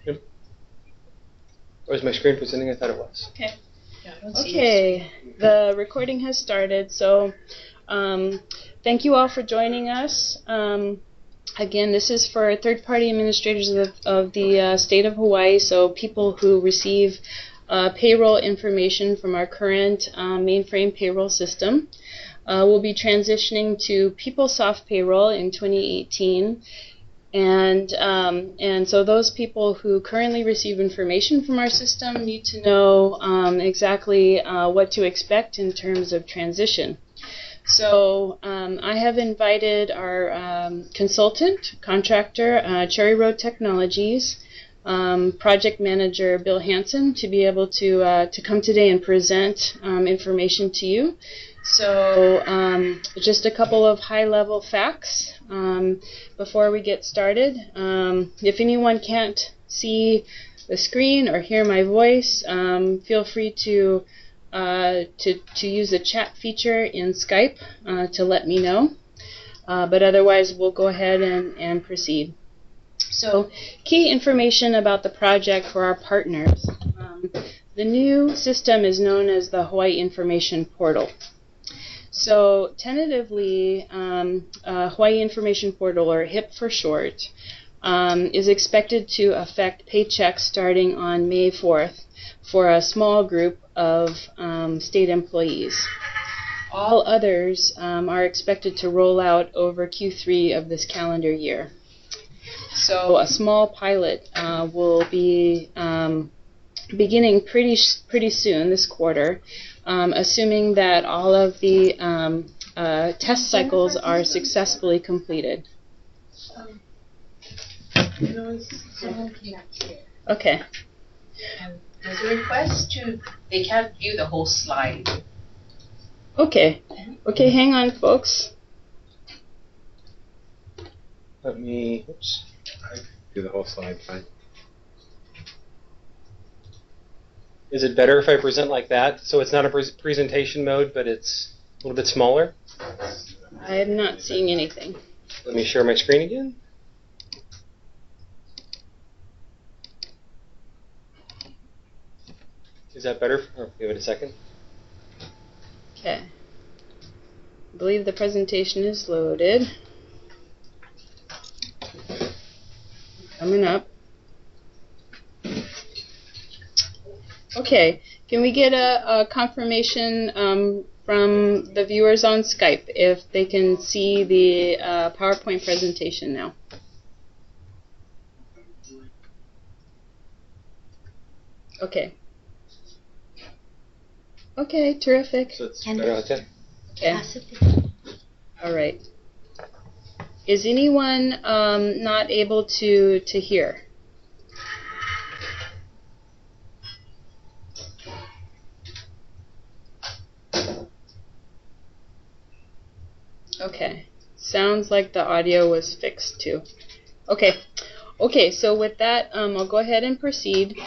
Yep. Or is my screen presenting? I thought it was. Okay. Okay, the recording has started, so thank you all for joining us. Again, this is for third-party administrators of the state of Hawaii, so people who receive payroll information from our current mainframe payroll system. We'll be transitioning to PeopleSoft payroll in 2018. And so those people who currently receive information from our system need to know exactly what to expect in terms of transition. So I have invited our consultant, contractor, Cherry Road Technologies, project manager Bill Hansen, to be able to come today and present information to you. So just a couple of high-level facts before we get started. If anyone can't see the screen or hear my voice, feel free to use the chat feature in Skype to let me know. But otherwise, we'll go ahead and proceed. So, key information about the project for our partners. The new system is known as the Hawaii Information Portal. So tentatively, Hawaii Information Portal, or HIP for short, is expected to affect paychecks starting on May 4th for a small group of state employees. All others are expected to roll out over Q3 of this calendar year. So a small pilot will be beginning pretty soon this quarter, assuming that all of the test cycles are successfully completed. Okay. There's a request they can't view the whole slide. Okay. Okay, hang on, folks. Let me, oops. I can do the whole slide fine. Is it better if I present like that? So it's not a presentation mode, but it's a little bit smaller? I am not seeing anything. Let me share my screen again. Is that better? Oh, give it a second. Okay. I believe the presentation is loaded. Coming up. Okay, can we get a confirmation from the viewers on Skype if they can see the PowerPoint presentation now? Okay. Okay, terrific. So it's better like that? Okay. All right. Is anyone not able to hear? Okay. Sounds like the audio was fixed too. Okay. Okay, so with that, I'll go ahead and proceed.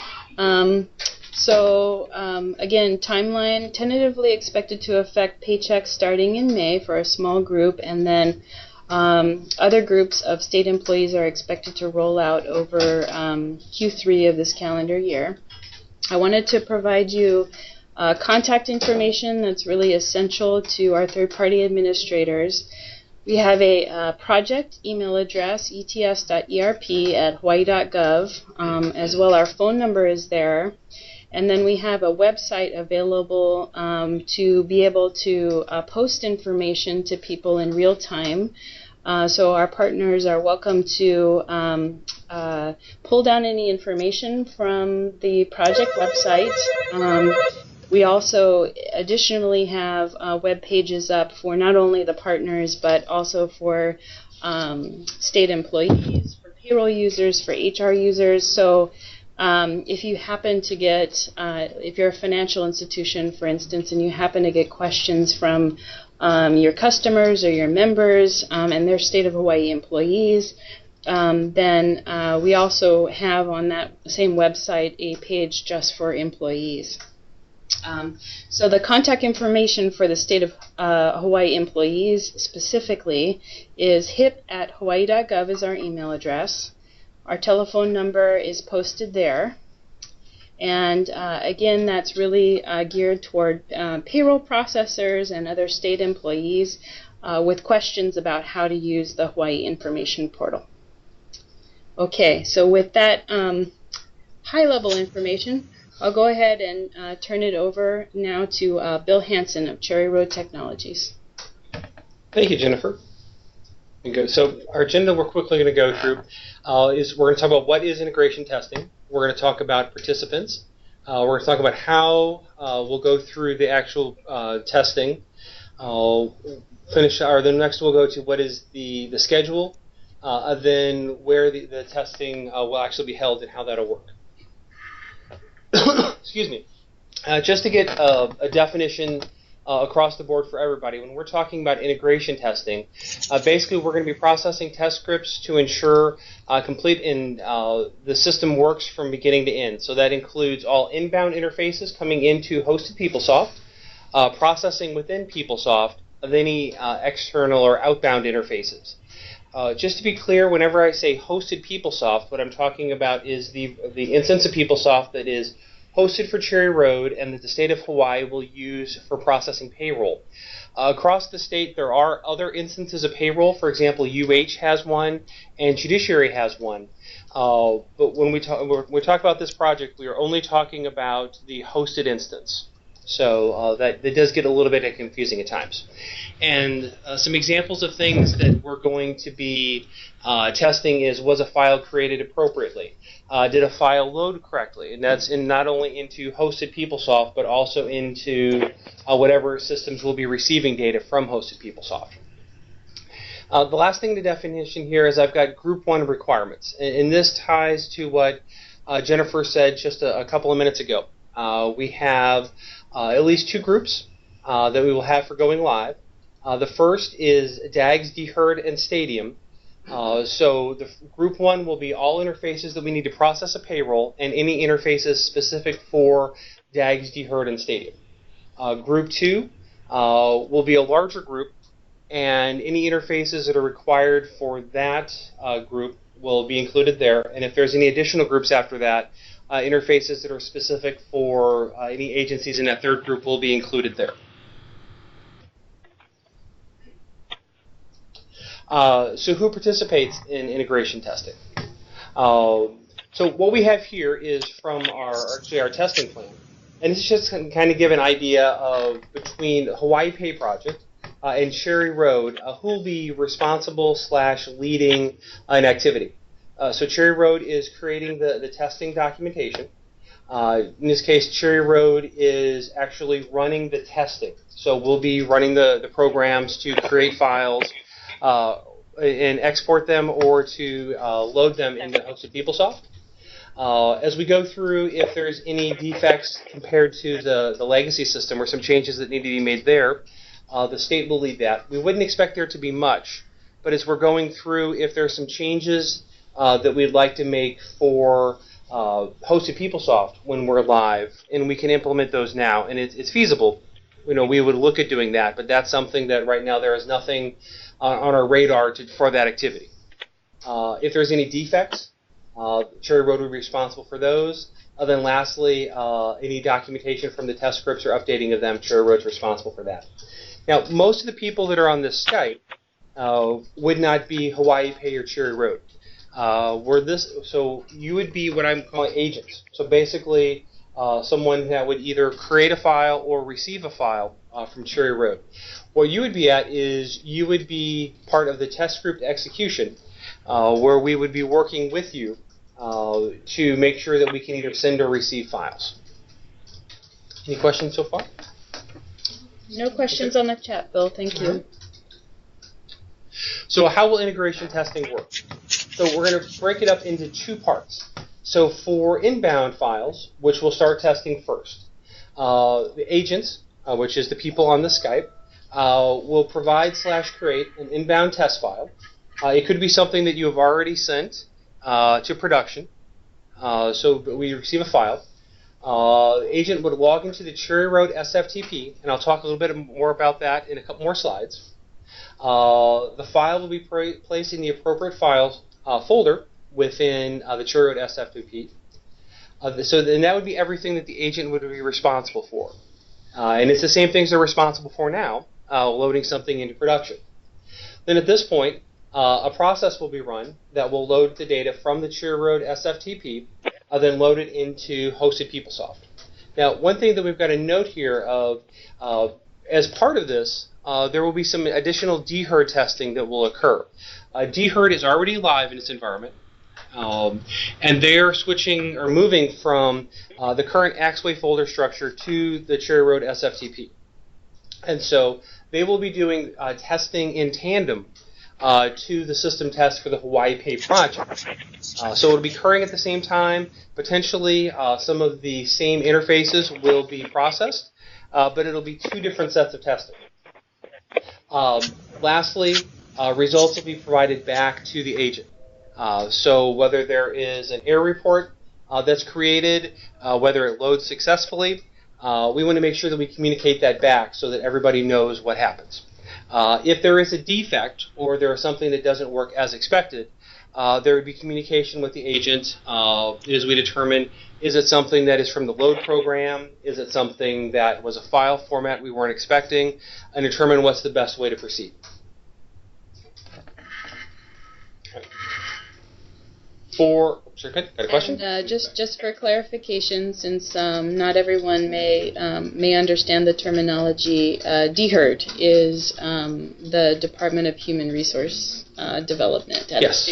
Again, timeline tentatively expected to affect paychecks starting in May for a small group, and then other groups of state employees are expected to roll out over Q3 of this calendar year. I wanted to provide you contact information that's really essential to our third-party administrators. We have a project email address, ets.erp@hawaii.gov. As well, our phone number is there. And then we have a website available to be able to post information to people in real time. So our partners are welcome to pull down any information from the project website. We also additionally have web pages up for not only the partners but also for state employees, for payroll users, for HR users. So if you happen to get, if you're a financial institution, for instance, and you happen to get questions from your customers or your members and their state of Hawaii employees, then we also have on that same website a page just for employees. So the contact information for the state of Hawaii employees specifically is hip@hawaii.gov is our email address. Our telephone number is posted there. And again, that's really geared toward payroll processors and other state employees with questions about how to use the Hawaii Information Portal. Okay, so with that high-level information, I'll go ahead and turn it over now to Bill Hansen of Cherry Road Technologies. Thank you, Jennifer. So our agenda we're quickly going to go through is we're going to talk about what is integration testing. We're going to talk about participants. We're going to talk about how we'll go through the actual testing. Then next we'll go to what is the schedule, then where the testing will actually be held and how that'll work. Excuse me. Just to get a definition across the board for everybody, when we're talking about integration testing, basically we're going to be processing test scripts to ensure complete and the system works from beginning to end. So that includes all inbound interfaces coming into hosted PeopleSoft, processing within PeopleSoft of any external or outbound interfaces. Just to be clear, whenever I say hosted PeopleSoft, what I'm talking about is the instance of PeopleSoft that is hosted for Cherry Road and that the state of Hawaii will use for processing payroll. Across the state, there are other instances of payroll. For example, UH has one and Judiciary has one. But when we talk about this project, we are only talking about the hosted instance. So that does get a little bit confusing at times. And some examples of things that we're going to be testing is, was a file created appropriately? Did a file load correctly? And that's not only into hosted PeopleSoft, but also into whatever systems will be receiving data from hosted PeopleSoft. The last thing, the definition here, is I've got Group 1 requirements. And this ties to what Jennifer said just a couple of minutes ago. We have at least 2 groups that we will have for going live. The first is DAGs, DHERD, and Stadium. So the Group 1 will be all interfaces that we need to process a payroll and any interfaces specific for DAGs, DHERD, and Stadium. Group 2 will be a larger group, and any interfaces that are required for that group will be included there. And if there's any additional groups after that, interfaces that are specific for any agencies in that third group will be included there. So who participates in integration testing? So what we have here is from our testing plan. And this is just kind of give an idea of between HawaiiPay project and Cherry Road, who will be responsible / leading an activity. So Cherry Road is creating the testing documentation. In this case, Cherry Road is actually running the testing. So we'll be running the programs to create files and export them or to load them into hosted PeopleSoft. As we go through, if there's any defects compared to the legacy system or some changes that need to be made there, the state will lead that. We wouldn't expect there to be much, but as we're going through, if there's some changes that we'd like to make for hosted PeopleSoft when we're live, and we can implement those now, and it's feasible, we would look at doing that, but that's something that right now there is nothing on our radar for that activity. If there's any defects, Cherry Road will be responsible for those. Then lastly, any documentation from the test scripts or updating of them, Cherry Road's responsible for that. Now, most of the people that are on this Skype would not be HawaiiPay or Cherry Road. So you would be what I'm calling agents. So basically, someone that would either create a file or receive a file from Cherry Road. What you would be at is you would be part of the test script execution, where we would be working with you to make sure that we can either send or receive files. Any questions so far? No questions on the chat, Bill. Thank you. So how will integration testing work? So we're going to break it up into 2 parts. So for inbound files, which we'll start testing first, the agents, which is the people on the Skype, will provide / create an inbound test file. It could be something that you have already sent to production. So we receive a file. The agent would log into the Cherry Road SFTP, and I'll talk a little bit more about that in a couple more slides. The file will be placed in the appropriate files folder within the Cherry Road SFTP. So then that would be everything that the agent would be responsible for. And it's the same things they're responsible for now, loading something into production. Then at this point, a process will be run that will load the data from the Cherry Road SFTP, then load it into hosted PeopleSoft. Now, one thing that we've got to note here as part of this, there will be some additional DHERD testing that will occur. DHERD is already live in its environment, and they're switching or moving from the current Axway folder structure to the Cherry Road SFTP. And so they will be doing testing in tandem to the system test for the HawaiiPay project. So it'll be occurring at the same time. Potentially, some of the same interfaces will be processed, but it'll be two different sets of testing. Lastly, results will be provided back to the agent. So whether there is an error report that's created, whether it loads successfully, we want to make sure that we communicate that back so that everybody knows what happens. If there is a defect or there is something that doesn't work as expected, there would be communication with the agent as we determine, is it something that is from the load program, is it something that was a file format we weren't expecting, and determine what's the best way to proceed. Sure, got a question? And, just for clarification, since not everyone may understand the terminology, DHERD is the Department of Human Resource Development. Yes.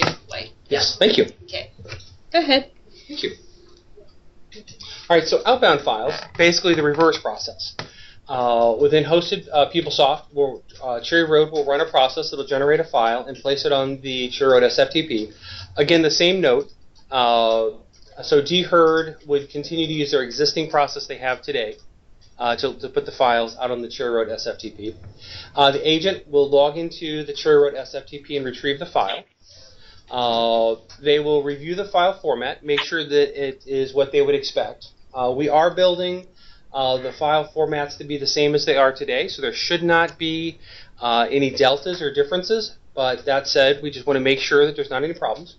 Yes. Thank you. Okay. Go ahead. Thank you. All right. So outbound files, basically the reverse process. Within hosted PeopleSoft, Cherry Road will run a process that will generate a file and place it on the Cherry Road SFTP. Again, the same note. So DHERD would continue to use their existing process they have today to put the files out on the Cherry Road SFTP. The agent will log into the Cherry Road SFTP and retrieve the file. They will review the file format, make sure that it is what they would expect. We are building the file formats to be the same as they are today, so there should not be any deltas or differences. But that said, we just want to make sure that there's not any problems.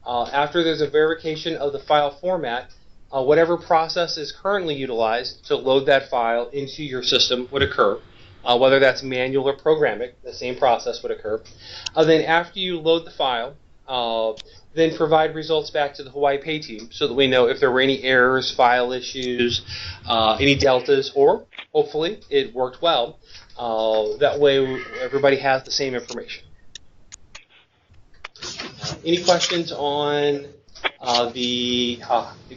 After there's a verification of the file format, whatever process is currently utilized to load that file into your system would occur. Whether that's manual or programmatic, the same process would occur. Then after you load the file, then provide results back to the HawaiiPay team so that we know if there were any errors, file issues, any deltas, or hopefully it worked well. That way everybody has the same information. Any questions on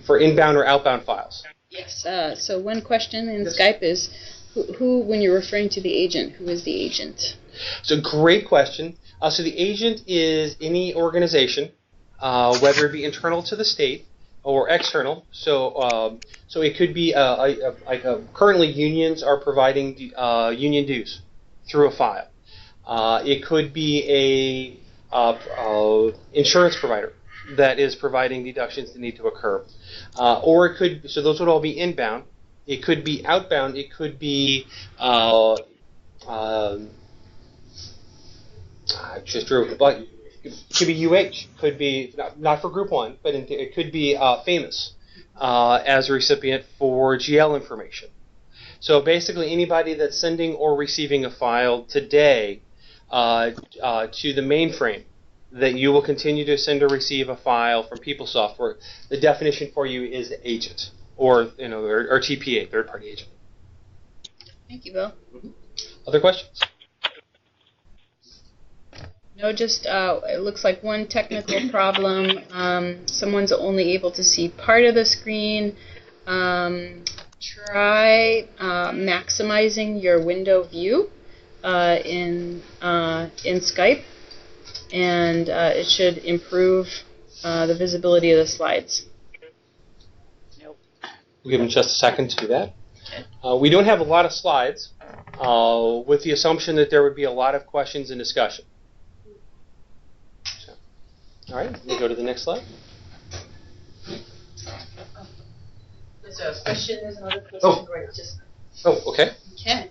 for inbound or outbound files? Yes. So one question in Skype is, who, when you're referring to the agent, who is the agent? It's a great question. So the agent is any organization, whether it be internal to the state or external. So it could be currently unions are providing union dues through a file. It could be a insurance provider that is providing deductions that need to occur, or it could. So those would all be inbound. It could be outbound. It could be just drew, but it could be UH. Could be not for Group 1, but it could be Famous as a recipient for GL information. So basically, anybody that's sending or receiving a file today to the mainframe, that you will continue to send or receive a file from PeopleSoft, where the definition for you is agent, or or TPA, third-party agent. Thank you, Bill. Mm-hmm. Other questions? No, just it looks like one technical problem. Someone's only able to see part of the screen. Try maximizing your window view in Skype, and it should improve the visibility of the slides. Nope. We'll give them just a second to do that. We don't have a lot of slides, with the assumption that there would be a lot of questions and discussion. So, all right, we'll go to the next slide. There's a question. There's another question. Oh. Right, just. Oh, okay. Okay.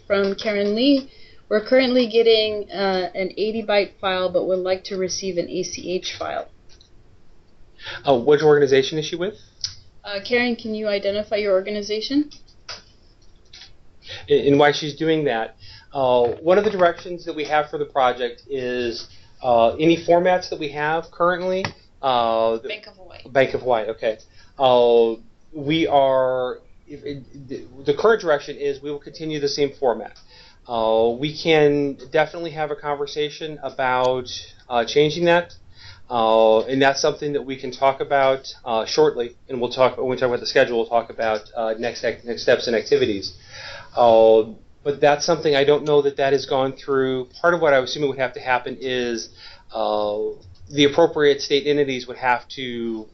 From Karen Lee, We're currently getting an 80-byte file, but would like to receive an ACH file. Which organization is she with? Karen, can you identify your organization? And why she's doing that. One of the directions that we have for the project is any formats that we have currently. Bank of Hawaii. Bank of Hawaii, okay. We are, the current direction is we will continue the same format. We can definitely have a conversation about changing that. And that's something that we can talk about shortly. And when we talk about the schedule, we'll talk about next steps and activities. But that's something I don't know that has gone through. Part of what I was assuming would have to happen is the appropriate state entities would have to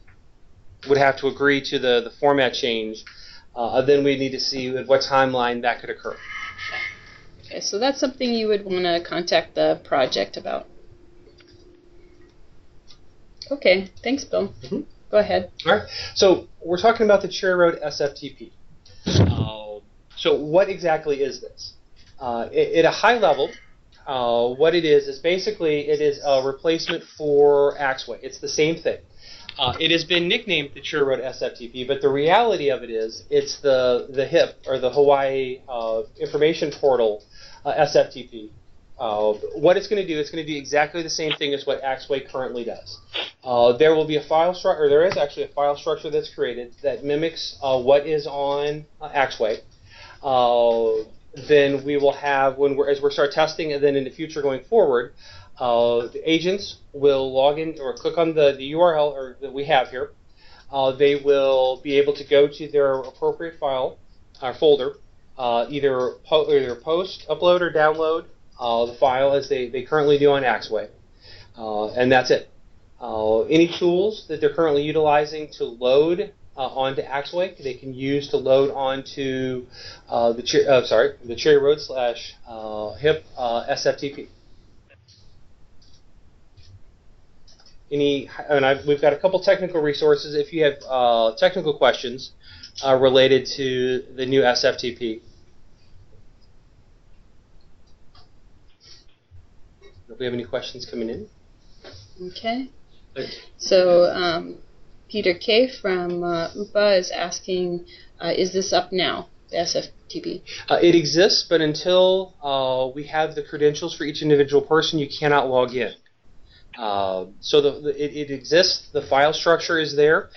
agree to the format change. Then we need to see at what timeline that could occur. Okay, so that's something you would want to contact the project about. Okay, thanks, Bill. Mm-hmm. Go ahead. All right. So we're talking about the Cherry Road SFTP. So what exactly is this? At a high level, what it is basically it is a replacement for Axway. It's the same thing. It has been nicknamed the Cherry Road SFTP, but the reality of it is it's the HIP, or the Hawaii Information Portal SFTP. What it's going to do, it's going to do exactly the same thing as what Axway currently does. There will be a file structure, or there is actually a file structure that's created that mimics what is on Axway. Then we will have, as we start testing, and then in the future going forward, the agents will log in or click on the URL that we have here. They will be able to go to their appropriate file or folder, either post, upload, or download the file as they currently do on Axway, and that's it. Any tools that they're currently utilizing to load onto Axway, they can use to load onto the Cherry Road / HIP SFTP. We've got a couple technical resources if you have technical questions related to the new SFTP. If we have any questions coming in. Okay. So Peter K. from UPA is asking, is this up now, the SFTP? It exists, but until we have the credentials for each individual person, you cannot log in. So it exists. The file structure is there.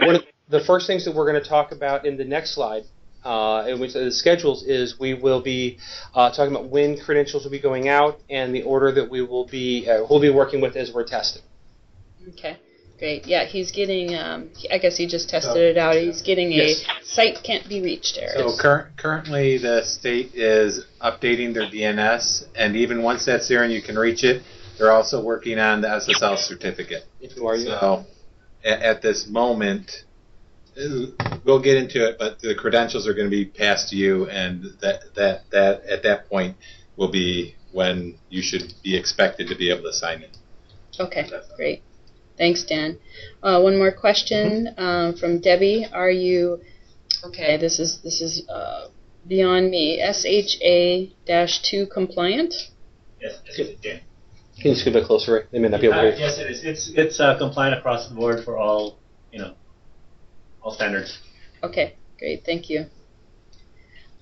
One of the first things that we're going to talk about in the next slide, in which the schedules, is we will be talking about when credentials will be going out and the order that we'll be working with as we're testing. Okay, great. Yeah, he's getting. I guess he just tested it out. He's getting a site can't be reached error. So currently the state is updating their DNS, and even once that's there and you can reach it, they're also working on the SSL certificate. So at this moment, we'll get into it, but the credentials are going to be passed to you, and that at that point will be when you should be expected to be able to sign in. Okay, great. Thanks, Dan. One more question from Debbie. Are you okay? This is beyond me. SHA-2 compliant? Yes, it's Dan. Can you scoot a bit closer, Ray? They may not be able to hear you. Yes, it is. It's compliant across the board for all standards. Okay, great. Thank you.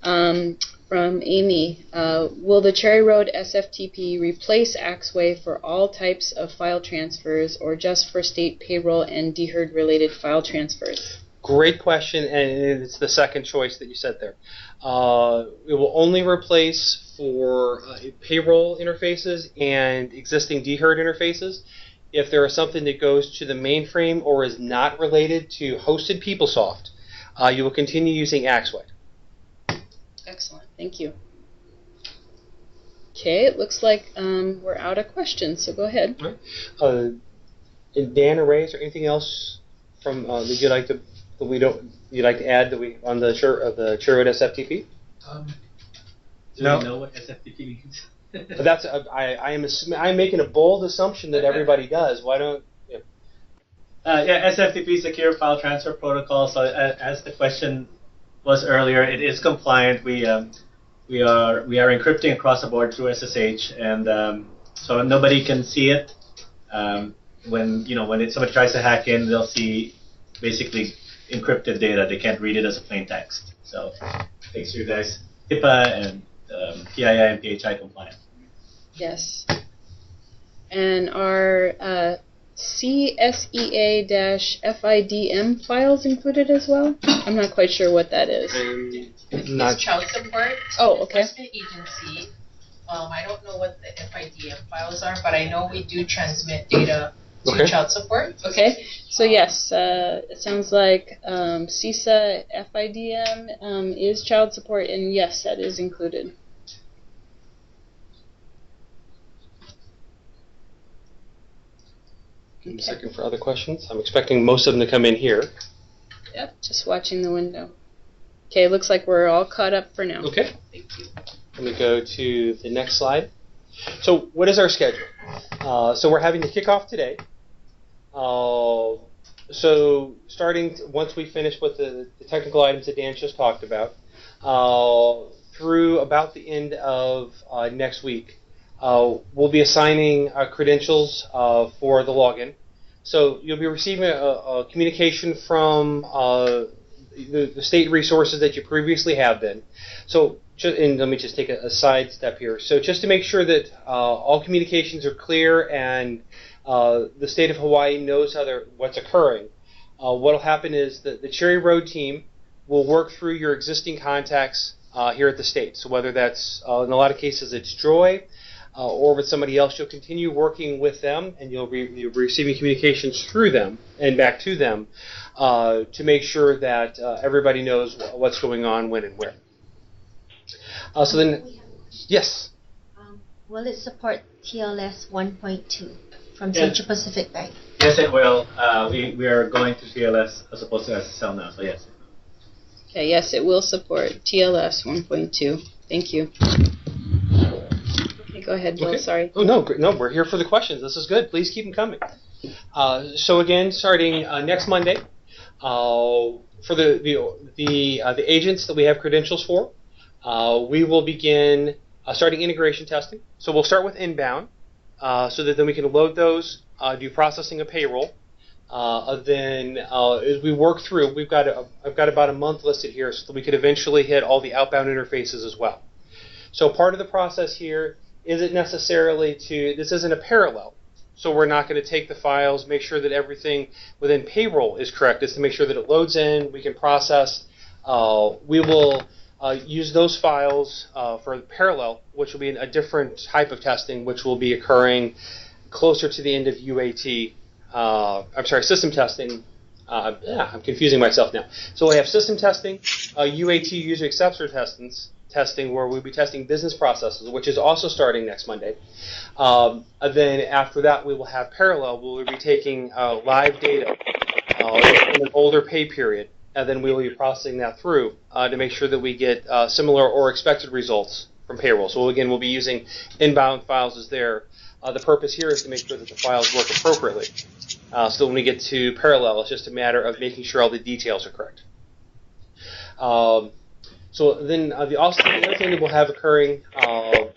From Amy, will the Cherry Road SFTP replace Axway for all types of file transfers, or just for state payroll and DHERD related file transfers? Great question, and it's the second choice that you said there. It will only replace for payroll interfaces and existing DHERD interfaces. If there is something that goes to the mainframe or is not related to hosted PeopleSoft, you will continue using Axway. Excellent, thank you. Okay, it looks like we're out of questions, so go ahead. All right. Dan or Ray, is there anything else from that you'd like to add on the Cherry Road SFTP? Do we know what SFTP means? That's I'm making a bold assumption that everybody does. Why don't? Yeah. SFTP, Secure File Transfer Protocol. So as the question was earlier, it is compliant. We we are encrypting across the board through SSH, and so nobody can see it. When somebody tries to hack in, they'll see basically encrypted data. They can't read it as a plain text. So make sure you guys HIPAA and PII and PHI compliant. Yes. And our CSEA-FIDM files included as well? I'm not quite sure what that is. It's child support. Oh, okay. Enforcement agency. I don't know what the FIDM files are, but I know we do transmit data to child support. Okay. So yes, it sounds like CISA FIDM is child support, and yes, that is included. Give me a second for other questions. I'm expecting most of them to come in here. Yep, just watching the window. Okay, looks like we're all caught up for now. Okay. Thank you. Let me go to the next slide. So what is our schedule? So we're having the kickoff today. So starting once we finish with the technical items that Dan just talked about, through about the end of next week, we'll be assigning credentials for the login. So you'll be receiving a communication from the state resources that you previously have been. So, and let me just take a side step here. So just to make sure that all communications are clear and the state of Hawaii knows what's occurring, what will happen is that the Cherry Road team will work through your existing contacts here at the state. So whether that's, in a lot of cases, it's Joy, or with somebody else, you'll continue working with them, and you'll be receiving communications through them and back to them to make sure that everybody knows what's going on, when, and where. So then, yes? Will it support TLS 1.2 from Central Pacific Bank? Yes, it will. We are going to TLS as opposed to SSL now, so yes. Okay, yes, it will support TLS 1.2. Thank you. Go ahead, Bill. Okay. Sorry. Oh no, we're here for the questions. This is good. Please keep them coming. So again, starting next Monday, for the agents that we have credentials for, we will begin starting integration testing. So we'll start with inbound, so that then we can load those, do processing of payroll. Then as we work through, I've got about a month listed here, so that we could eventually hit all the outbound interfaces as well. So part of the process here isn't necessarily this isn't a parallel. So we're not going to take the files, make sure that everything within payroll is correct. It's to make sure that it loads in, we can process. We will use those files for parallel, which will be a different type of testing, which will be occurring closer to the end of UAT. I'm sorry, system testing. I'm confusing myself now. So we have system testing, UAT, user acceptance testing, where we'll be testing business processes, which is also starting next Monday. Then after that, we will have parallel. We'll be taking live data in an older pay period, and then we will be processing that through to make sure that we get similar or expected results from payroll. So again, we'll be using inbound files as there. The purpose here is to make sure that the files work appropriately. So when we get to parallel, it's just a matter of making sure all the details are correct. So then the other thing that we'll have occurring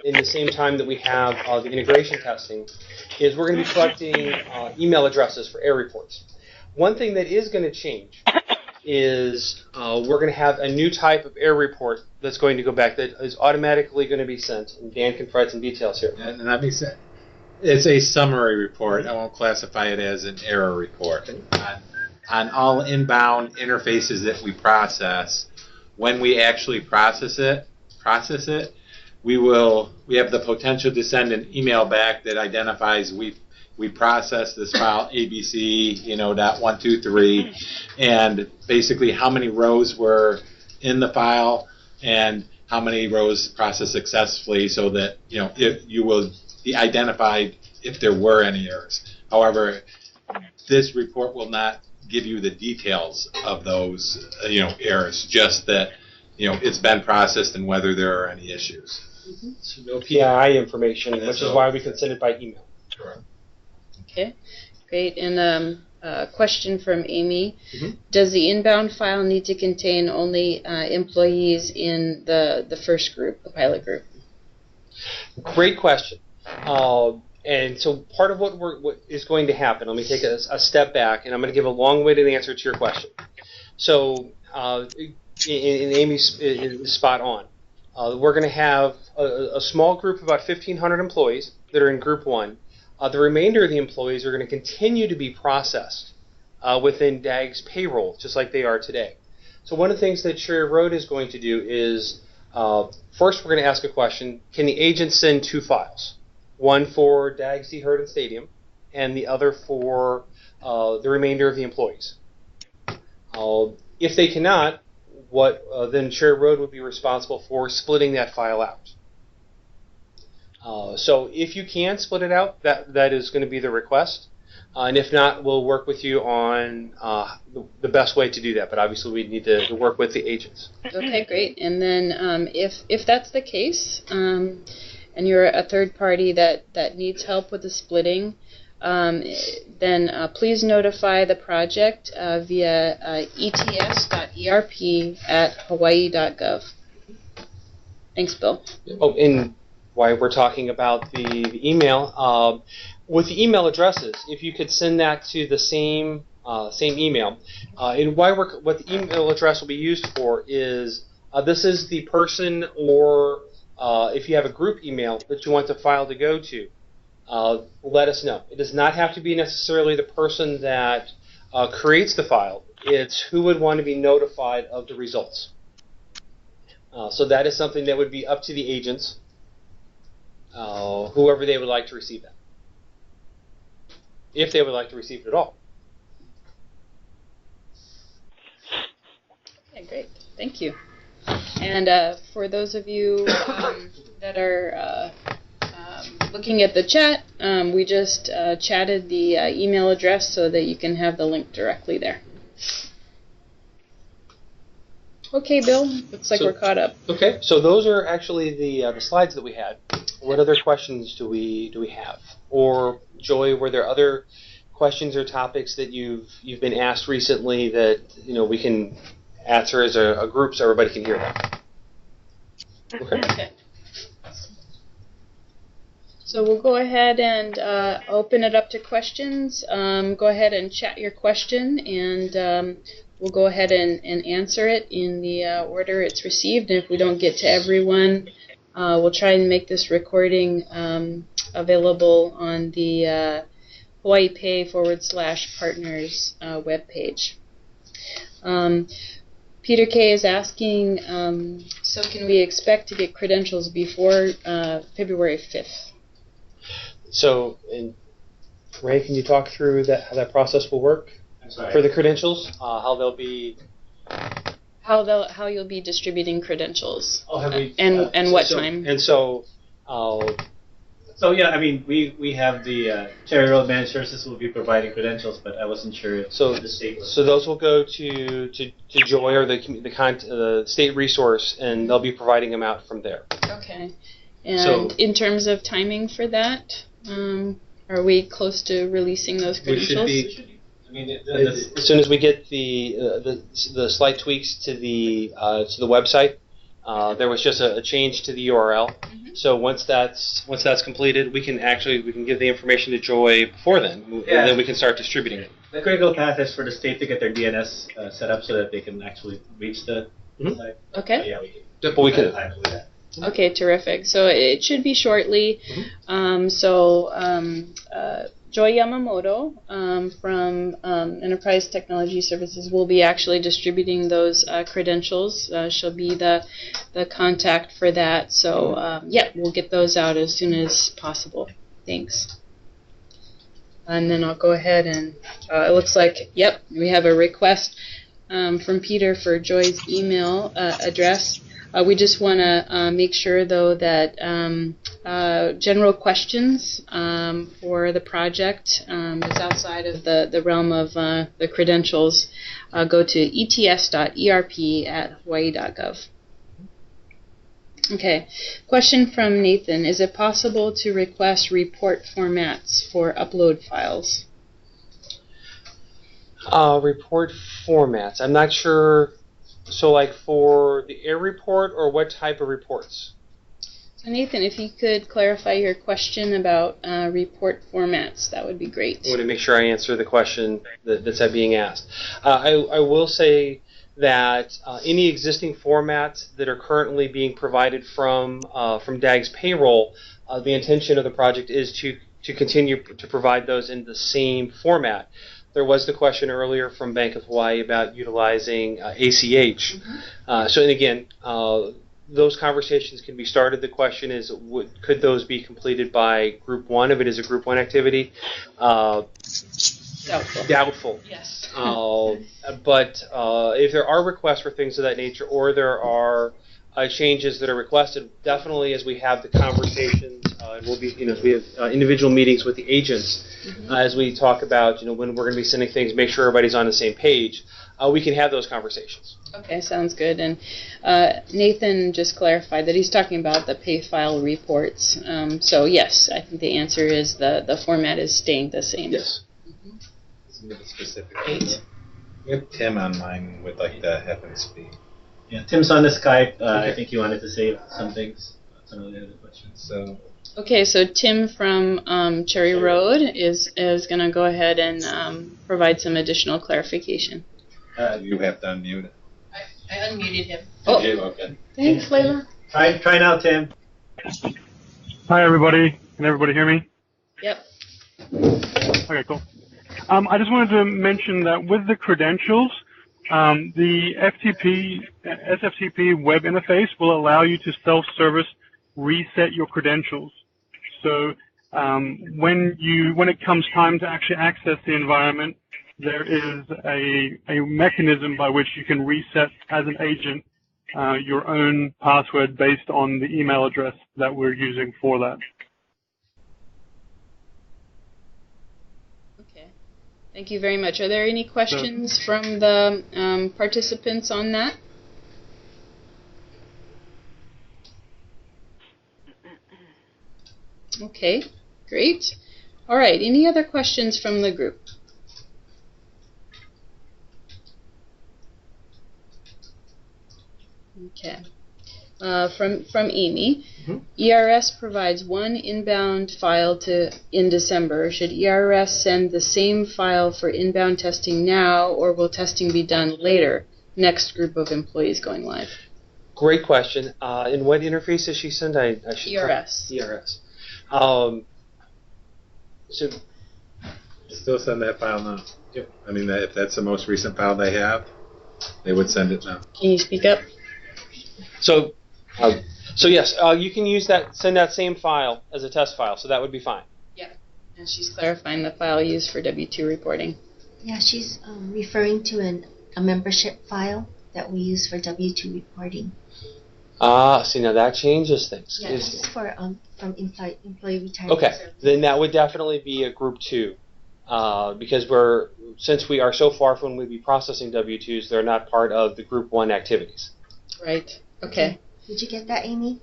in the same time that we have the integration testing is we're going to be collecting email addresses for error reports. One thing that is going to change is we're going to have a new type of error report that's going to go back that is automatically going to be sent. And Dan can provide some details here. And that being said, it's a summary report. I won't classify it as an error report. On all inbound interfaces that we process, when we actually process it, we have the potential to send an email back that identifies we processed this file ABC, .123, and basically how many rows were in the file and how many rows processed successfully, so that you will be identified if there were any errors. However, this report will not give you the details of those errors, just that it's been processed and whether there are any issues. Mm-hmm. So no PII information, which is why we can send it by email. Correct. Okay, great. And question from Amy. Mhm. Does the inbound file need to contain only employees in the first group, the pilot group? Great question. And so part of what is going to happen, let me take a step back, and I'm going to give a long-winded answer to your question. So, Amy's is spot on. We're going to have a small group of about 1,500 employees that are in Group 1. The remainder of the employees are going to continue to be processed within DAG's payroll, just like they are today. So one of the things that Cherry Road is going to do is, first we're going to ask a question, can the agent send 2 files? One for DAG, Z, Herd, and Stadium, and the other for the remainder of the employees. If they cannot, then Cherry Road would be responsible for splitting that file out. So if you can split it out, that is going to be the request. And if not, we'll work with you on the best way to do that. But obviously, we need to work with the agents. Okay, great. And then if that's the case, and you're a third party that needs help with the splitting, then please notify the project via ets.erp@hawaii.gov. Thanks, Bill. Oh, and why we're talking about the email, with the email addresses, if you could send that to the same email, and what the email address will be used for is this is the person, or if you have a group email that you want the file to go to, let us know. It does not have to be necessarily the person that creates the file. It's who would want to be notified of the results. So that is something that would be up to the agents, whoever they would like to receive that, if they would like to receive it at all. Okay, great. Thank you. And for those of you that are looking at the chat, we just chatted the email address so that you can have the link directly there. Okay, Bill, looks like we're caught up. Okay, so those are actually the slides that we had. What other questions do we have? Or Joy, were there other questions or topics that you've been asked recently that we can answer as a group so everybody can hear that? Okay. So we'll go ahead and open it up to questions. Go ahead and chat your question, and we'll go ahead and answer it in the order it's received. And if we don't get to everyone, we'll try and make this recording available on the HawaiiPay /partners webpage. Peter K. is asking, so can we expect to get credentials before February 5th? So, and Ray, can you talk through how that process will work? I'm sorry. For the credentials, how they'll be... How you'll be distributing credentials, and what time? And so... So yeah, I mean, we have the Cherry Road Managed Services will be providing credentials, but I wasn't sure if the state was. So those will go to Joy or the state resource, and they'll be providing them out from there. Okay. And in terms of timing for that, are we close to releasing those credentials? We should be. I mean, as soon as we get the slight tweaks to the website. There was just a change to the URL. Mm-hmm. So once that's completed, we can give the information to Joy before then, and then we can start distributing it. The critical path is for the state to get their DNS set up so that they can actually reach the site. Okay. Yeah, we can. Okay, terrific. So it should be shortly. Mm-hmm. Joy Yamamoto from Enterprise Technology Services will be actually distributing those credentials. She'll be the contact for that. So, we'll get those out as soon as possible. Thanks. And then I'll go ahead and it looks like, we have a request from Peter for Joy's email address. We just want to make sure, though, that general questions for the project is outside of the realm of the credentials. Go to ets.erp@hawaii.gov. Okay. Question from Nathan. Is it possible to request report formats for upload files? Report formats. I'm not sure. So, like for the air report, or what type of reports? So Nathan, if you could clarify your question about report formats, that would be great. I want to make sure I answer the question that's being asked. I will say that any existing formats that are currently being provided from DAG's payroll, the intention of the project is to continue to provide those in the same format. There was the question earlier from Bank of Hawaii about utilizing ACH. So, and again, those conversations can be started. The question is, could those be completed by Group 1 if it is a Group 1 activity? Doubtful. Yes. But if there are requests for things of that nature, or there are changes that are requested, definitely as we have the conversations, and we'll be, as we have individual meetings with the agents, as we talk about, when we're going to be sending things, make sure everybody's on the same page. We can have those conversations. Okay, sounds good. And Nathan just clarified that he's talking about the pay file reports. So yes, I think the answer is the format is staying the same. Yes. Specific. We have Tim online with like the FSP. Yeah, Tim's on the Skype. I think he wanted to say some things, some of the other questions. So. Okay, so Tim from Cherry Road is going to go ahead and provide some additional clarification. You have to unmute it. I unmuted him. Oh, okay. Thanks, Layla. Try now, Tim. Hi, everybody. Can everybody hear me? Yep. Okay, cool. I just wanted to mention that with the credentials, the SFTP web interface will allow you to self-service reset your credentials. So when it comes time to actually access the environment, there is a mechanism by which you can reset as an agent your own password based on the email address that we're using for that. Okay. Thank you very much. Are there any questions from the participants on that? Okay, great. All right, any other questions from the group? Okay. From Amy, ERS provides one inbound file in December. Should ERS send the same file for inbound testing now, or will testing be done later? Next group of employees going live. Great question. In what interface does she send? I should ERS. ERS. So Still send that file now. Yep. I mean, if that's the most recent file they have, they would send it now. Can you speak up? So yes, you can use that. Send that same file as a test file. So that would be fine. Yeah. And she's clarifying the file used for W-2 reporting. Yeah, she's referring to a membership file that we use for W-2 reporting. See, now that changes things. Yeah, this is for from employee retirement. Okay, service. then that would definitely be a group 2, because since we are so far from when we'd be processing W-2s, they're not part of the group 1 activities. Right. Okay. Did you get that, Amy?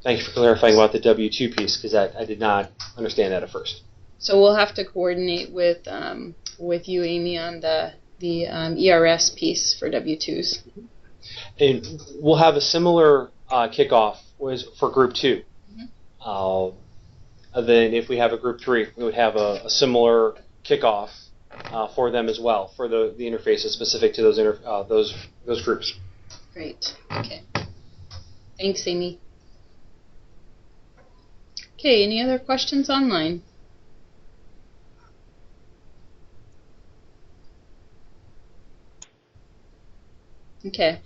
Thank you for clarifying about the W-2 piece, because I did not understand that at first. So we'll have to coordinate with you, Amy, on the ERS piece for W-2s. And we'll have a similar kickoff for Group 2. Then if we have a Group 3, we would have a similar kickoff for them as well, for the interfaces specific to those groups. Great. Okay. Thanks, Amy. Okay, any other questions online? Okay.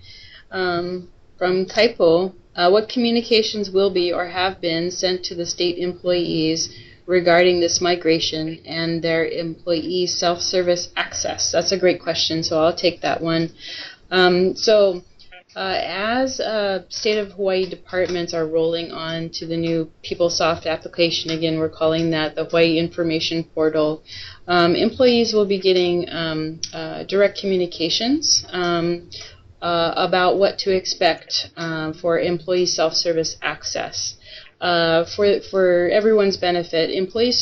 From Kaipo, what communications will be or have been sent to the state employees regarding this migration and their employee self-service access? That's a great question, so I'll take that one. As State of Hawaii departments are rolling on to the new PeopleSoft application, again, we're calling that the Hawaii Information Portal, employees will be getting direct communications about what to expect for employee self-service access. for everyone's benefit, employee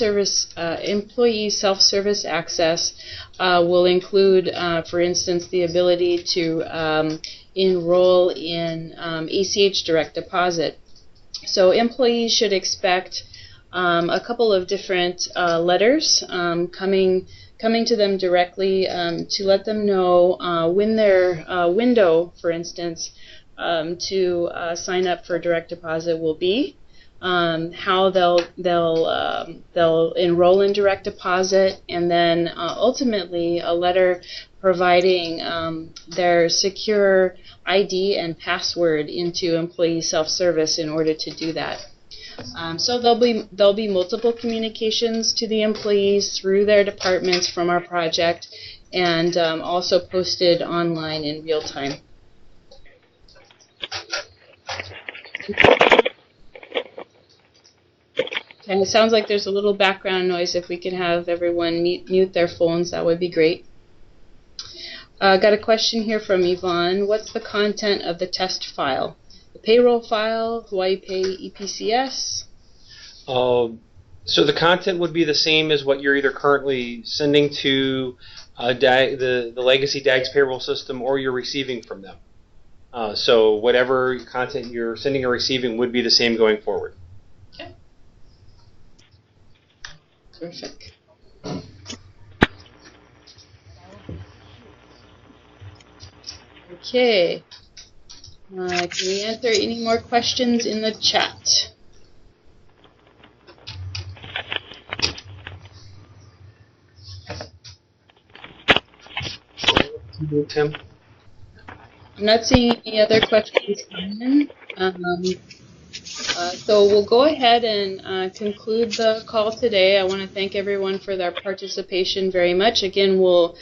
self-service access will include, for instance, the ability to enroll in ACH direct deposit. So employees should expect a couple of different letters coming to them directly to let them know when their window, for instance, to sign up for direct deposit will be, how they'll enroll in direct deposit, and then ultimately a letter providing their secure ID and password into employee self-service in order to do that. So there'll be multiple communications to the employees through their departments from our project, and also posted online in real time. And it sounds like there's a little background noise. If we could have everyone mute their phones, that would be great. Got a question here from Yvonne. What's the content of the test file? The payroll file, HawaiiPay EPCS? So the content would be the same as what you're either currently sending to the legacy DAGS payroll system, or you're receiving from them. So whatever content you're sending or receiving would be the same going forward. Okay. Terrific. Okay. Can we answer any more questions in the chat? Tim? I'm not seeing any other questions come in. So we'll go ahead and conclude the call today. I want to thank everyone for their participation very much. Again, we'll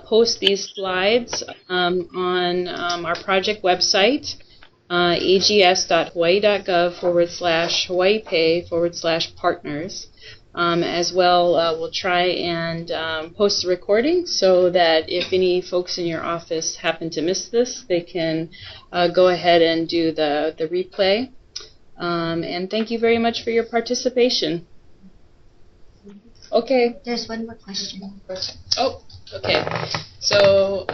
post these slides on our project website, ags.hawaii.gov/HawaiiPay/partners. As well, we'll try and post the recording so that if any folks in your office happen to miss this, they can go ahead and do the replay. And thank you very much for your participation. Okay. There's one more question. Oh, okay. So,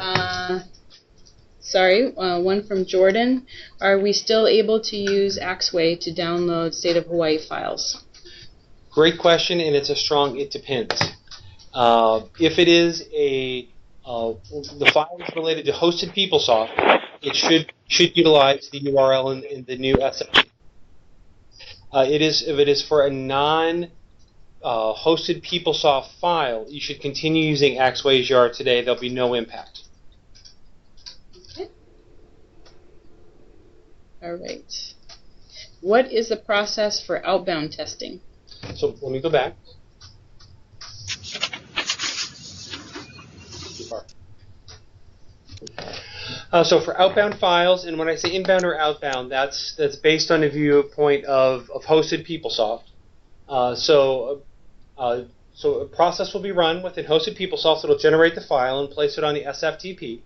sorry, one from Jordan. Are we still able to use Axway to download State of Hawaii files? Great question, and it's a strong it depends. If it is the file is related to hosted PeopleSoft, it should utilize the URL in the new SF. If it is for a non-hosted PeopleSoft file, you should continue using Axway as you are today. There'll be no impact. Okay. All right. What is the process for outbound testing? So let me go back. So for outbound files, and when I say inbound or outbound, that's based on a viewpoint of hosted PeopleSoft. So a process will be run within hosted PeopleSoft that will generate the file and place it on the SFTP.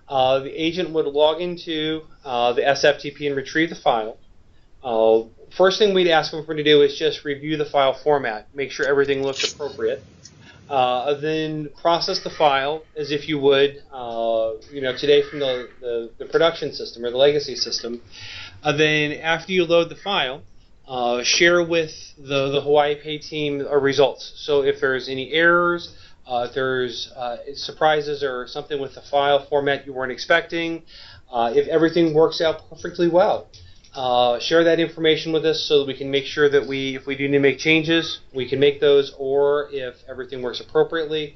The agent would log into the SFTP and retrieve the file. First thing we'd ask them to do is just review the file format, make sure everything looks appropriate. Then process the file as if you would, today from the production system or the legacy system. Then after you load the file, share with the HawaiiPay team results. So if there's any errors, if there's surprises or something with the file format you weren't expecting, if everything works out perfectly well, share that information with us so that we can make sure that if we do need to make changes, we can make those, or if everything works appropriately,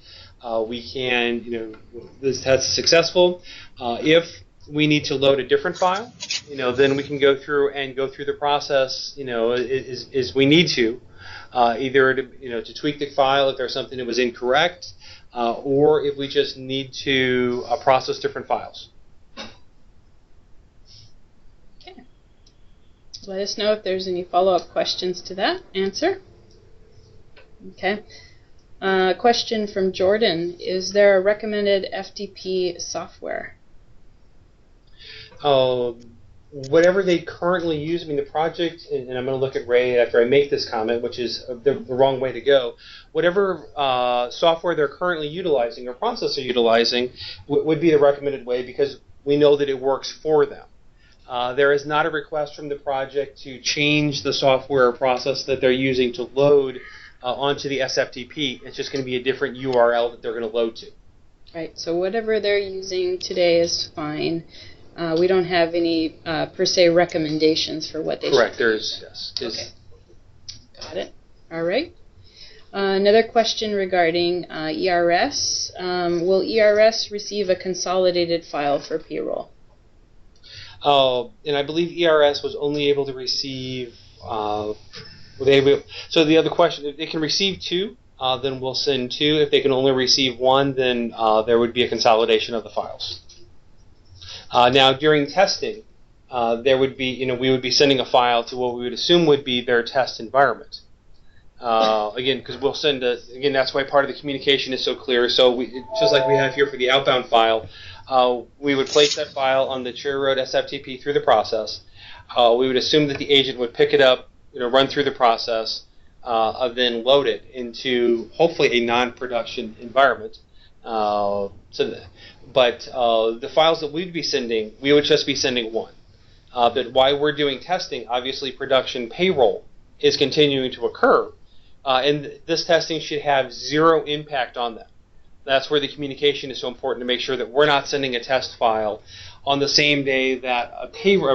we can, this test is successful. If we need to load a different file, then we can go through the process, as we need to, either to tweak the file if there's something that was incorrect, or if we just need to process different files. Let us know if there's any follow-up questions to that answer. Okay. Question from Jordan. Is there a recommended FTP software? whatever they currently use, I mean, the project, and I'm going to look at Ray after I make this comment, which is the wrong way to go. Whatever software they're currently utilizing or process they're utilizing would be the recommended way because we know that it works for them. There is not a request from the project to change the software or process that they're using to load onto the SFTP. It's just going to be a different URL that they're going to load to. Right, so whatever they're using today is fine. We don't have any, per se, recommendations for what they Correct, should there's, yes. Okay. Got it. All right. Another question regarding ERS. Will ERS receive a consolidated file for payroll? And I believe ERS was only able to receive, so the other question, if they can receive two, then we'll send two. If they can only receive one, then there would be a consolidation of the files. Now, during testing, there would be, we would be sending a file to what we would assume would be their test environment. Again, because we'll send again, that's why part of the communication is so clear. So just like we have here for the outbound file, we would place that file on the Cherry Road SFTP through the process. We would assume that the agent would pick it up, run through the process, then load it into hopefully a non-production environment. But the files that we'd be sending, we would just be sending one. But while we're doing testing, obviously production payroll is continuing to occur, and this testing should have zero impact on them. That's where the communication is so important to make sure that we're not sending a test file on the same day that a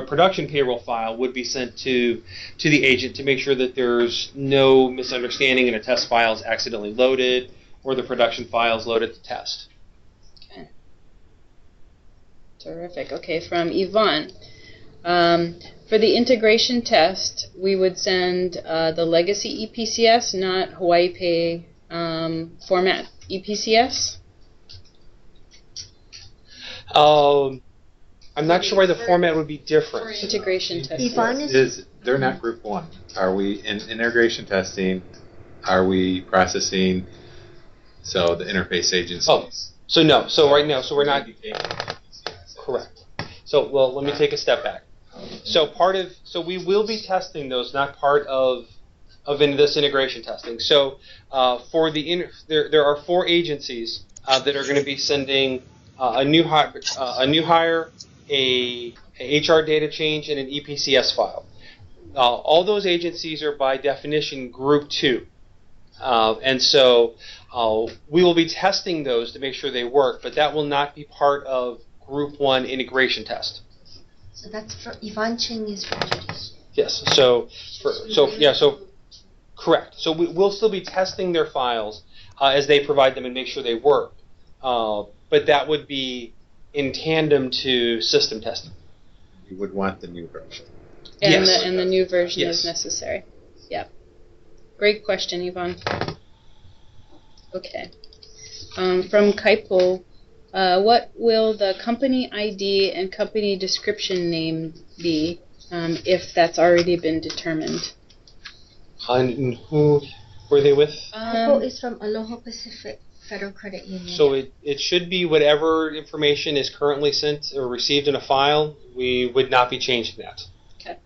production payroll file would be sent to the agent to make sure that there's no misunderstanding and a test file is accidentally loaded or the production file is loaded to test. Okay. Terrific. Okay, from Yvonne. For the integration test, we would send the legacy EPCS, not HawaiiPay format EPCS? I'm not sure why the format would be different. Integration testing. They're not group one. Are we in integration testing? Are we processing? So the interface agencies. Oh, so no. So right now, so we're not. Correct. So well, let me take a step back. So we will be testing those, not part of this integration testing. So for there are 4 agencies that are going to be sending a new hire, a HR data change, and an EPCS file. All those agencies are by definition Group 2, and so we will be testing those to make sure they work, but that will not be part of Group 1 integration test. So that's for Yvonne Ching is for Judy. Yes. Correct. So we'll still be testing their files as they provide them and make sure they work, but that would be in tandem to system testing. You would want the new version. And, yes. The new version yes. is necessary. Yep. Great question, Yvonne. Okay. From Kaipo, what will the company ID and company description name be if that's already been determined? And who were they with? Kaipo is from Aloha Pacific Federal Credit Union. So it should be whatever information is currently sent or received in a file. We would not be changing that. Okay.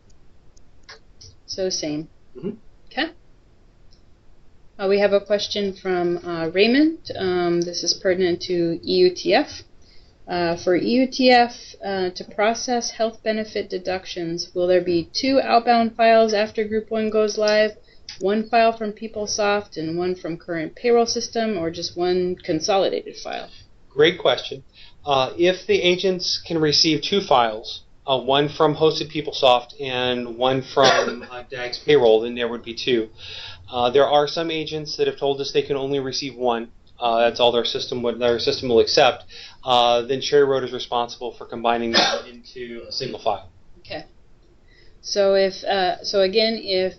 So same. Mm-hmm. Okay. We have a question from Raymond. This is pertinent to EUTF. For EUTF to process health benefit deductions, will there be 2 outbound files after Group 1 goes live, 1 file from PeopleSoft and 1 from current payroll system, or just 1 consolidated file? Great question. If the agents can receive 2 files, 1 from hosted PeopleSoft and 1 from DAG's payroll, then there would be 2. There are some agents that have told us they can only receive 1. That's all their system will accept. Then Cherry Road is responsible for combining them into a single file. Okay. So if if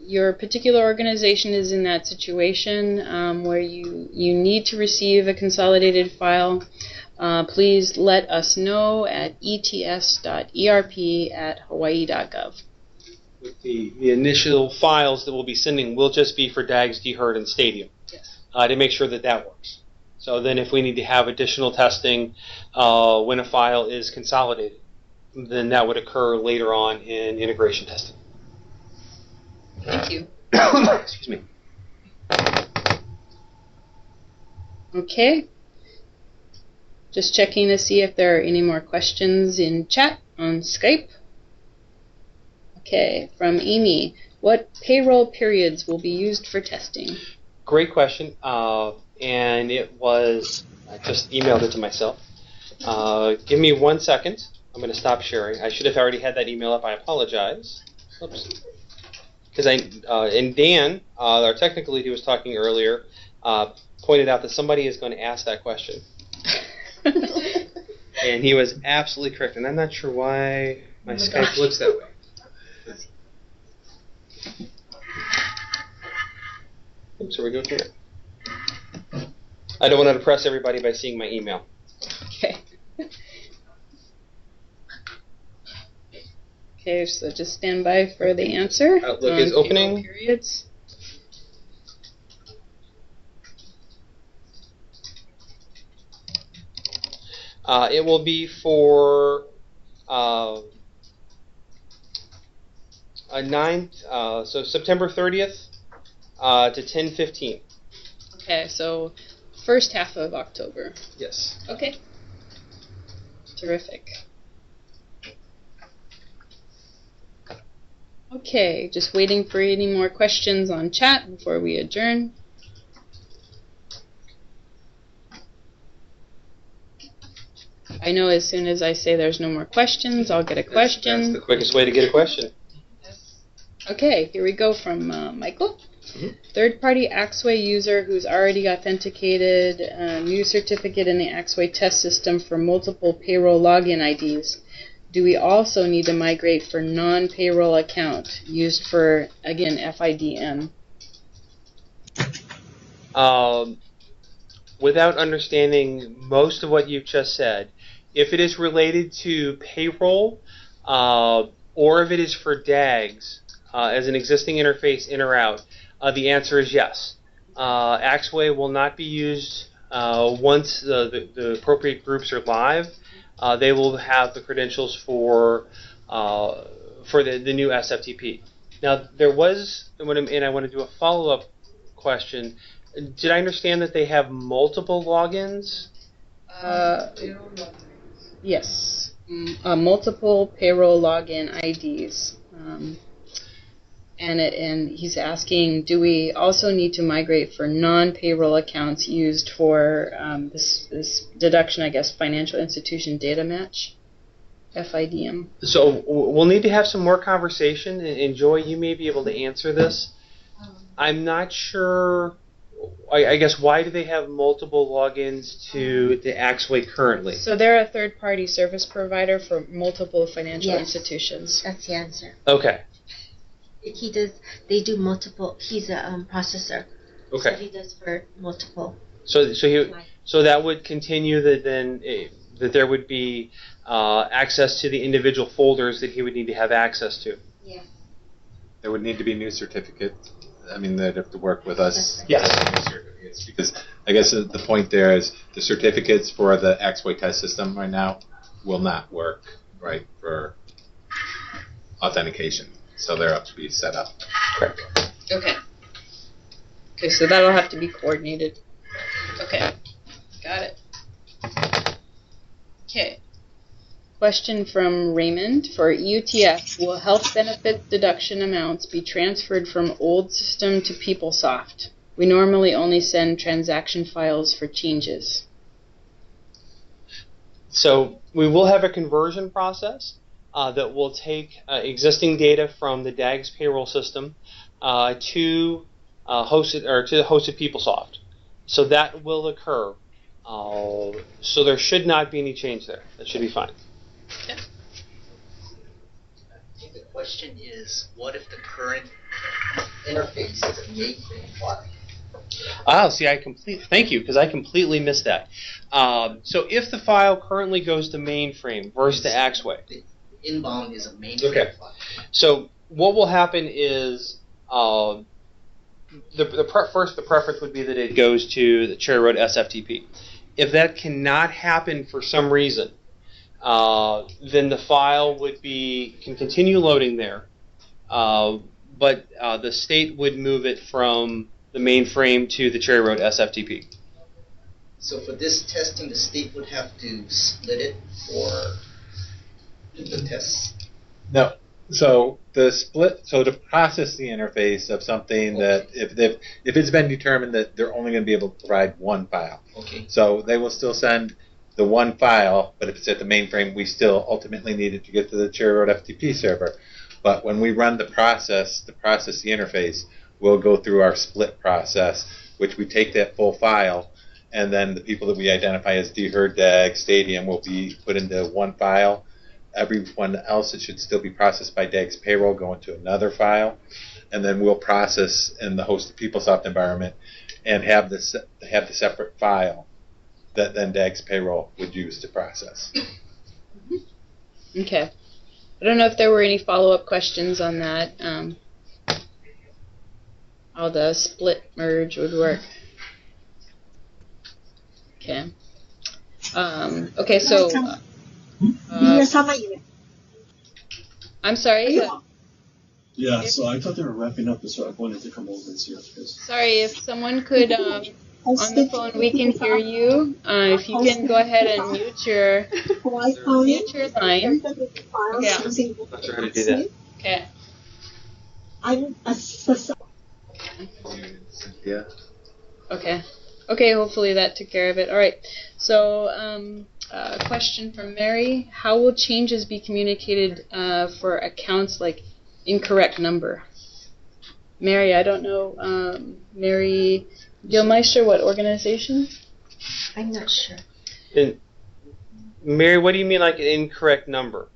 your particular organization is in that situation where you need to receive a consolidated file, please let us know at ets.erp@hawaii.gov. With the initial files that we'll be sending will just be for DAGs, DHERD, and Stadium. Yes. To make sure that works. So then if we need to have additional testing when a file is consolidated, then that would occur later on in integration testing. Thank you. Excuse me. Okay. Just checking to see if there are any more questions in chat on Skype. Okay, from Amy. What payroll periods will be used for testing? Great question. And it was, I just emailed it to myself. Give me 1 second. I'm going to stop sharing. I should have already had that email up. I apologize. Oops. Because and Dan, our technical lead who was talking earlier, pointed out that somebody is going to ask that question. And he was absolutely correct. And I'm not sure why my Skype looks that way. Oops, so we go through it. I don't want to depress everybody by seeing my email. Okay. Okay, so just stand by for the answer. Outlook is opening. Periods. It will be for so September 30th to 10/15. Okay, so first half of October. Yes. Okay. Terrific. Okay, just waiting for any more questions on chat before we adjourn. I know as soon as I say there's no more questions, I'll get a question. That's the quickest way to get a question. Okay, here we go from Michael. Third-party Axway user who's already authenticated new certificate in the Axway test system for multiple payroll login IDs. Do we also need to migrate for non-payroll account used for, again, FIDM? Without understanding most of what you've just said, if it is related to payroll or if it is for DAGs as an existing interface in or out, the answer is yes. Axway will not be used once the appropriate groups are live. They will have the credentials for the new SFTP. Now, there was, and I want to do a follow-up question. Did I understand that they have multiple logins? Yes. Multiple payroll login IDs. And he's asking, do we also need to migrate for non-payroll accounts used for this deduction, I guess, financial institution data match, FIDM? So we'll need to have some more conversation, and Joy, you may be able to answer this. I'm not sure, I guess, why do they have multiple logins to Axway currently? So they're a third-party service provider for multiple financial institutions. That's the answer. Okay. They do multiple. He's a processor. Okay. So he does for multiple. So that would continue that there would be access to the individual folders that he would need to have access to. Yeah. There would need to be new certificates. I mean, they'd have to work with us. Yes. Because I guess the point there is the certificates for the Axway test system right now will not work, right, for authentication. So they're up to be set up. Correct. Okay. Okay, so that'll have to be coordinated. Okay. Got it. Okay. Question from Raymond. For EUTF, will health benefit deduction amounts be transferred from old system to PeopleSoft? We normally only send transaction files for changes. So we will have a conversion process that will take existing data from the DAGS payroll system to the hosted PeopleSoft. So that will occur. So there should not be any change there. That should be fine. Okay. I think the question is, what if the current interface is a mainframe file? Oh, see, thank you, because I completely missed that. So if the file currently goes to mainframe versus to Axway. The inbound is a mainframe file. So what will happen is the preference would be that it goes to the Cherry Road SFTP. If that cannot happen for some reason, then the file can continue loading there, but the state would move it from the mainframe to the Cherry Road SFTP. So for this testing, the state would have to split it for the tests? No. So to process the interface of something that if it's been determined that they're only going to be able to provide one file. Okay. So they will still send the one file, but if it's at the mainframe, we still ultimately need it to get to the Cherry Road FTP server. But when we run the process to process the interface, we'll go through our split process, which we take that full file, and then the people that we identify as DHERD, DAG, Stadium will be put into one file. Everyone else, it should still be processed by DAG's payroll, go into another file, and then we'll process in the hosted PeopleSoft environment and have the separate file that then DAG's payroll would use to process. Okay. I don't know if there were any follow-up questions on that. How the split merge would work. Okay. Okay, so... I'm sorry? Yeah, so I thought they were wrapping up, so I wanted to come over and see us. Sorry, if someone could, on the phone, we can hear you. If you can go ahead and mute your line. Okay. Not sure how to do that. Okay. Yeah. Okay. Okay, hopefully that took care of it. All right. So, a question from Mary. How will changes be communicated for accounts like incorrect number? Mary, I don't know. Mary Gilmeister, what organization? I'm not sure. And Mary, what do you mean like an incorrect number?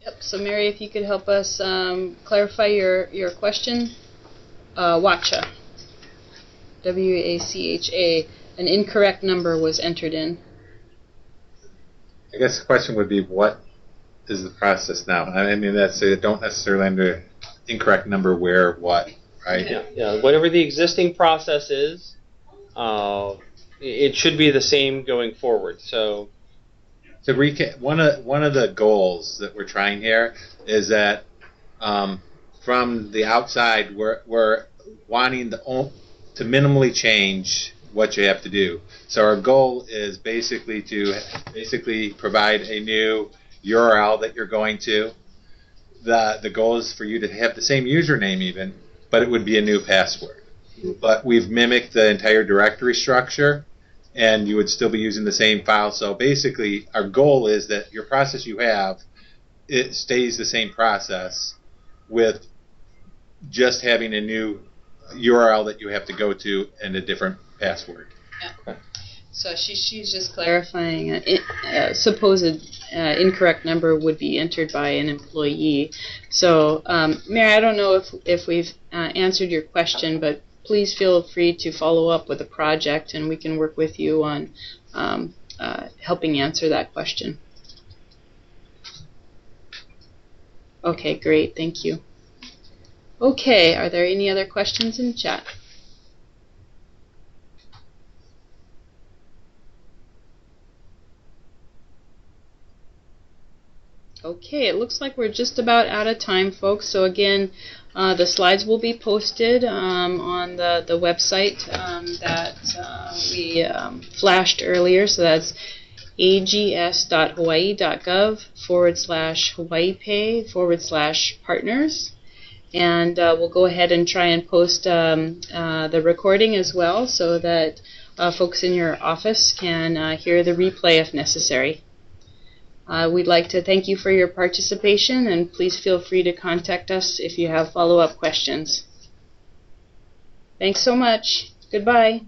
Yep. So Mary, if you could help us clarify your question. WACHA. WACHA. An incorrect number was entered in. I guess the question would be, what is the process now? I mean, don't necessarily enter incorrect number where, what, right? Yeah. Whatever the existing process is, it should be the same going forward. So, to recap, one of the goals that we're trying here is that from the outside, we're wanting to minimally change what you have to do. So our goal is basically to provide a new URL that you're going to. The goal is for you to have the same username even, but it would be a new password. But we've mimicked the entire directory structure, and you would still be using the same file. So basically, our goal is that your process you have, it stays the same process with just having a new URL that you have to go to and a different password. Yeah. So she's just clarifying a supposed incorrect number would be entered by an employee. So Mary, I don't know if we've answered your question, but please feel free to follow up with a project, and we can work with you on helping answer that question. Okay, great. Thank you. Okay, are there any other questions in chat? Okay, it looks like we're just about out of time, folks. So again, the slides will be posted on the website that we flashed earlier. So that's ags.hawaii.gov/HawaiiPay/partners. And we'll go ahead and try and post the recording as well, so that folks in your office can hear the replay if necessary. We'd like to thank you for your participation, and please feel free to contact us if you have follow-up questions. Thanks so much. Goodbye.